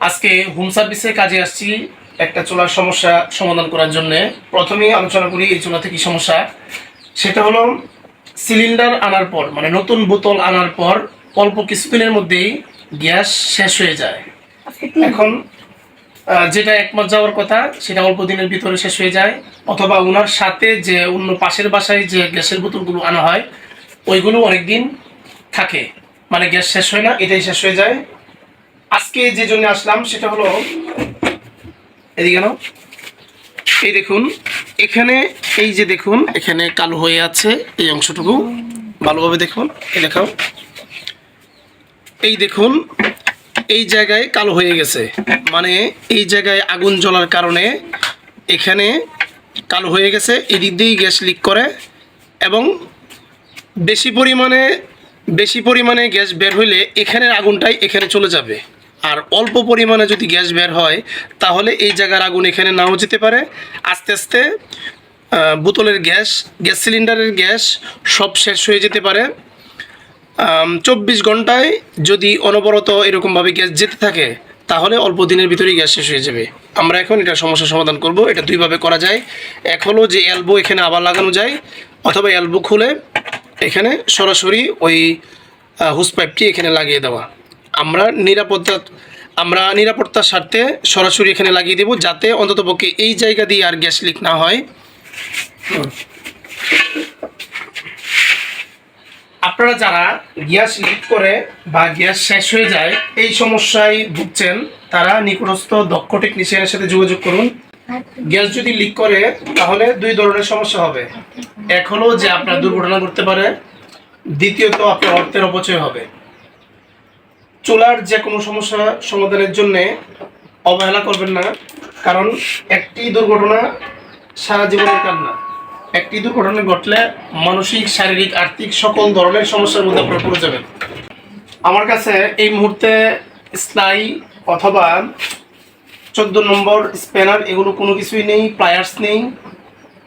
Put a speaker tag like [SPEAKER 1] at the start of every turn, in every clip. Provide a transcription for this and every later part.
[SPEAKER 1] আজকে হোম সার্ভিসে কাজে আসছি একটা চুলার সমস্যা সমাধান করার জন্য। প্রথমেই আলোচনা করি এই চুলাতে কি সমস্যা। সেটা হলো সিলিন্ডার আনার পর, মানে নতুন বোতল আনার পর অল্প কিছুদিনের মধ্যেই গ্যাস শেষ হয়ে যায়। এখন যেটা এক মাস যাওয়ার কথা সেটা অল্প দিনের ভিতরে শেষ হয়ে যায়, অথবা ওনার সাথে যে অন্য পাশের বাসায় যে গ্যাসের বোতলগুলো আনা হয় ওইগুলো অনেকদিন থাকে, মানে গ্যাস শেষ হয় না, এটাই শেষ হয়ে যায়। আজকে যে জন্য আসলাম সেটা হলো এদিকে নাও, এই দেখুন এখানে, এই যে দেখুন এখানে কালো হয়ে আছে এই অংশটুকু, ভালোভাবে দেখুন, এই দেখাও, এই দেখুন এই জায়গায় কালো হয়ে গেছে, মানে এই জায়গায় আগুন জ্বলার কারণে এখানে কালো হয়ে গেছে। এদিক দিয়েই গ্যাস লিক করে এবং বেশি পরিমাণে গ্যাস বের হইলে এখানের আগুনটাই এখানে চলে যাবে। আর অল্প পরিমাণে যদি গ্যাস বের হয় তাহলে এই জায়গার আগুন এখানে নাও যেতে পারে। আস্তে আস্তে বোতলের গ্যাস সিলিন্ডারের গ্যাস সব শেষ হয়ে যেতে পারে। 24 ঘন্টায় যদি অনবরত এরকমভাবে গ্যাস যেতে থাকে তাহলে অল্প দিনের ভিতরেই গ্যাস শেষ হয়ে যাবে। আমরা এখন এটা সমস্যার সমাধান করব। এটা দুইভাবে করা যায়। এক হলো যে এলবো এখানে আবার লাগানো যায়, অথবা এলবো খুলে এখানে সরাসরি ওই হুস পাইপটি এখানে লাগিয়ে দেওয়া। আমরা নিরাপত্তার স্বার্থে সরাসরি এখানে লাগিয়ে দেব, যাতে অন্ততপক্ষে এই জায়গা দিয়ে আর গ্যাস লিক না হয়। আপনারা যারা গ্যাস লিক করে বা গ্যাস শেষ হয়ে যায় এই সমস্যায় ভুগছেন, তারা নিকটস্থ দক্ষ টেকনিশিয়ানের সাথে যোগাযোগ করুন। গ্যাস যদি লিক করে তাহলে দুই ধরনের সমস্যা হবে। এক হলো যে আপনার দুর্ঘটনা ঘটতে পারে, দ্বিতীয়ত আপনার অর্থের অপচয় হবে। চুলার যে কোনো সমস্যা সমাধানের জন্য অবহেলা করবেন না, কারণ একটি দুর্ঘটনা সারা জীবনের কান্না। একটি দুর্ঘটনা ঘটলে মানসিক, শারীরিক, আর্থিক সকল ধরনের সমস্যার মধ্যে আপনারা পড়ে যাবেন। আমার কাছে এই মুহূর্তে স্লাই অথবা 14 নম্বর স্প্যানার এগুলো কোনো কিছুই নেই, প্লায়ার্স নেই।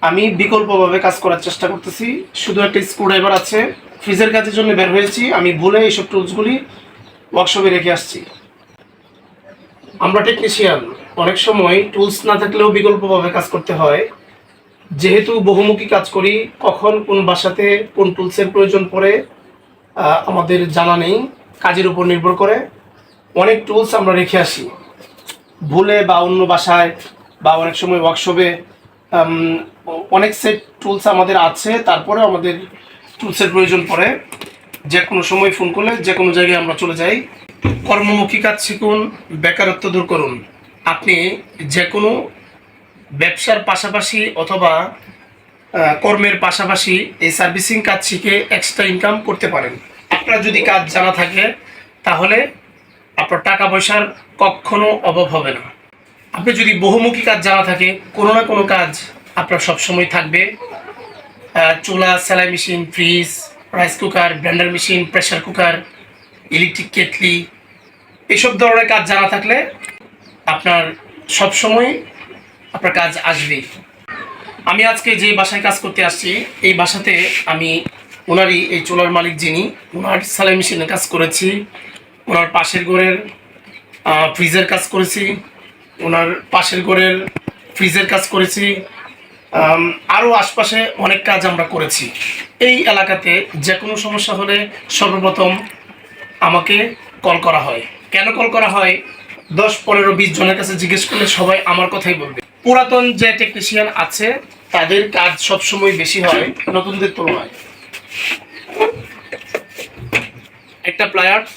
[SPEAKER 1] আমি বিকল্পভাবে কাজ করার চেষ্টা করতেছি। শুধু একটা স্ক্রুড্রাইভার আছে। ফ্রিজের কাজের জন্য বের হয়েছি, আমি ভুলে এইসব টুলসগুলি ওয়ার্কশপে রেখে আসছি। আমরা টেকনিশিয়ান, অনেক সময় টুলস না থাকলেও বিকল্পভাবে কাজ করতে হয়। যেহেতু বহুমুখী কাজ করি, কখন কোন বাসাতে কোন টুলসের প্রয়োজন পড়ে আমাদের জানা নেই, কাজের উপর নির্ভর করে। অনেক টুলস আমরা রেখে আসি ভুলে, বা অন্য বাসায়, বা অনেক সময় ওয়ার্কশপে অনেক সেট টুলস আমাদের আছে, তারপরে আমাদের টুলসের প্রয়োজন পড়ে। যে কোনো সময় ফোন করলে যে কোনো জায়গায় আমরা চলে যাই। কর্মমুখী কাজ শিখুন, বেকারত্ব দূর করুন। আপনি যে কোনো ব্যবসার পাশাপাশি অথবা কর্মের পাশাপাশি এই সার্ভিসিং কাজ শিখে এক্সট্রা ইনকাম করতে পারেন। আপনার যদি কাজ জানা থাকে তাহলে আপনার টাকা পয়সার কখনো অভাব হবে না। আপনি যদি বহুমুখী কাজ জানা থাকে, কোনো না কোনো কাজ আপনার সবসময় থাকবে। চুলা, সেলাই machine, fridge, rice cooker, Blender machine, pressure cooker, electric kettle, এসব ধরনের কাজ জানা থাকলে আপনার সবসময় আপনার কাজ আসবে। আমি আজকে যে বাসায় কাজ করতে আসছি, এই বাসাতে আমি ওনারই, এই চুলার মালিক যিনি, ওনার সেলাই মেশিনের কাজ করেছি, ওনার পাশের ঘরের ফ্রিজের কাজ করেছি, ওনার পাশের ঘরের ফ্রিজের কাজ করেছি, আরও আশপাশে অনেক কাজ আমরা করেছি। এই এলাকাতে যে কোনো সমস্যা হলে সর্বপ্রথম আমাকে কল করা হয়। কেন কল করা হয়? 10, 15, 20 জনের কাছে জিজ্ঞেস করলে সবাই আমার কথাই বলবে। পুরাতন যে টেকনিশিয়ান আছে তাদের কাজ সবসময় বেশি হয় নতুনদের তুলনায়। একটা প্লায়ার্স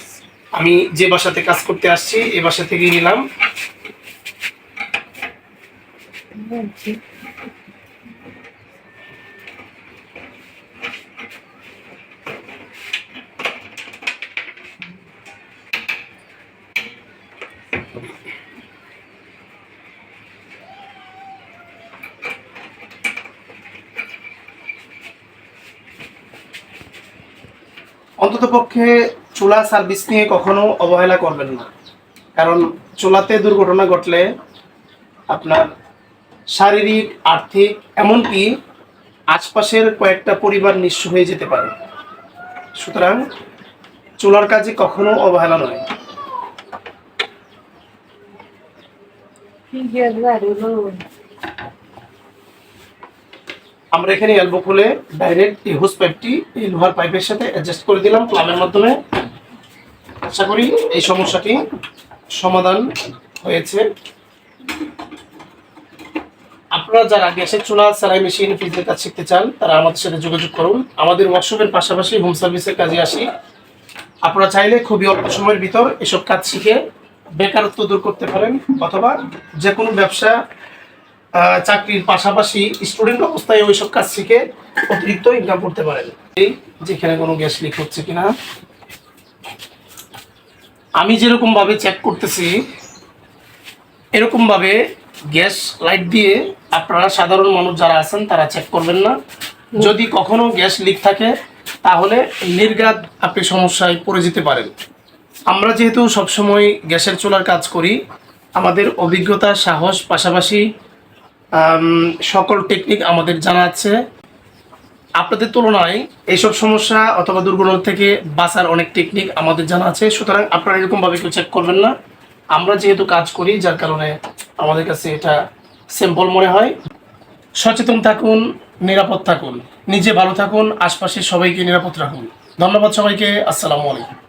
[SPEAKER 1] আমি যে বাসাতে কাজ করতে আসছি এই বাসা থেকেই নিলাম। অন্ততপক্ষে চুলা সার্ভিস নিয়ে কখনো অবহেলা করবেন না, কারণ চুলাতে দুর্ঘটনা ঘটলে আপনার শারীরিক, আর্থিক, এমনকি আশপাশের কয়েকটা পরিবার নিঃস্ব হয়ে যেতে পারে। সুতরাং চুলার কাজে কখনো অবহেলা নয়। আমরা এখানে এলবো খুলে ডাইরেক্ট এই হোস পাইপটি এই লোহার পাইপের সাথে অ্যাডজাস্ট করে দিলাম প্লামের মাধ্যমে। আশা করি এই সমস্যাটি সমাধান হয়েছে। আপনারা যারা গ্যাসের চুলা, সেলাই মেশিন, ফ্রিজের কাজ শিখতে চান তারা আমাদের সাথে যোগাযোগ করুন। আমাদের ওয়ার্কশপের পাশাপাশি হোম সার্ভিসের কাজে আসি। আপনারা চাইলে খুবই অল্প সময়ের ভিতর এসব কাজ শিখে বেকারত্ব দূর করতে পারেন, অথবা যে কোনো ব্যবসা, চাকরির পাশাপাশি স্টুডেন্ট অবস্থায় ওইসব কাজ শিখে অতিরিক্ত ইনকাম করতে পারেন। এই যেখানে কোনো গ্যাস লিক হচ্ছে কিনা আমি যেরকম ভাবে চেক করতেছি, এরকম ভাবে গ্যাস লাইট দিয়ে আপনারা সাধারণ মানুষ যারা আছেন তারা চেক করবেন না। যদি কখনো গ্যাস লিক থাকে তাহলে নির্ঘাত আপনি সমস্যায় পড়ে যেতে পারেন। আমরা যেহেতু সবসময় গ্যাসের চুলার কাজ করি, আমাদের অভিজ্ঞতা, সাহস, পাশাপাশি সকল টেকনিক আমাদের জানা আছে। আপনাদের তুলনায় এইসব সমস্যা অথবা দুর্ঘটনা থেকে বাঁচার অনেক টেকনিক আমাদের জানা আছে। সুতরাং আপনারা এরকমভাবে কেউ চেক করবেন না। আমরা যেহেতু কাজ করি যার কারণে আমাদের কাছে এটা সিম্পল মনে হয়। সচেতন থাকুন, নিরাপদ থাকুন, নিজে ভালো থাকুন, আশপাশের সবাইকে নিরাপদ রাখুন। ধন্যবাদ সবাইকে। আসসালামু আলাইকুম।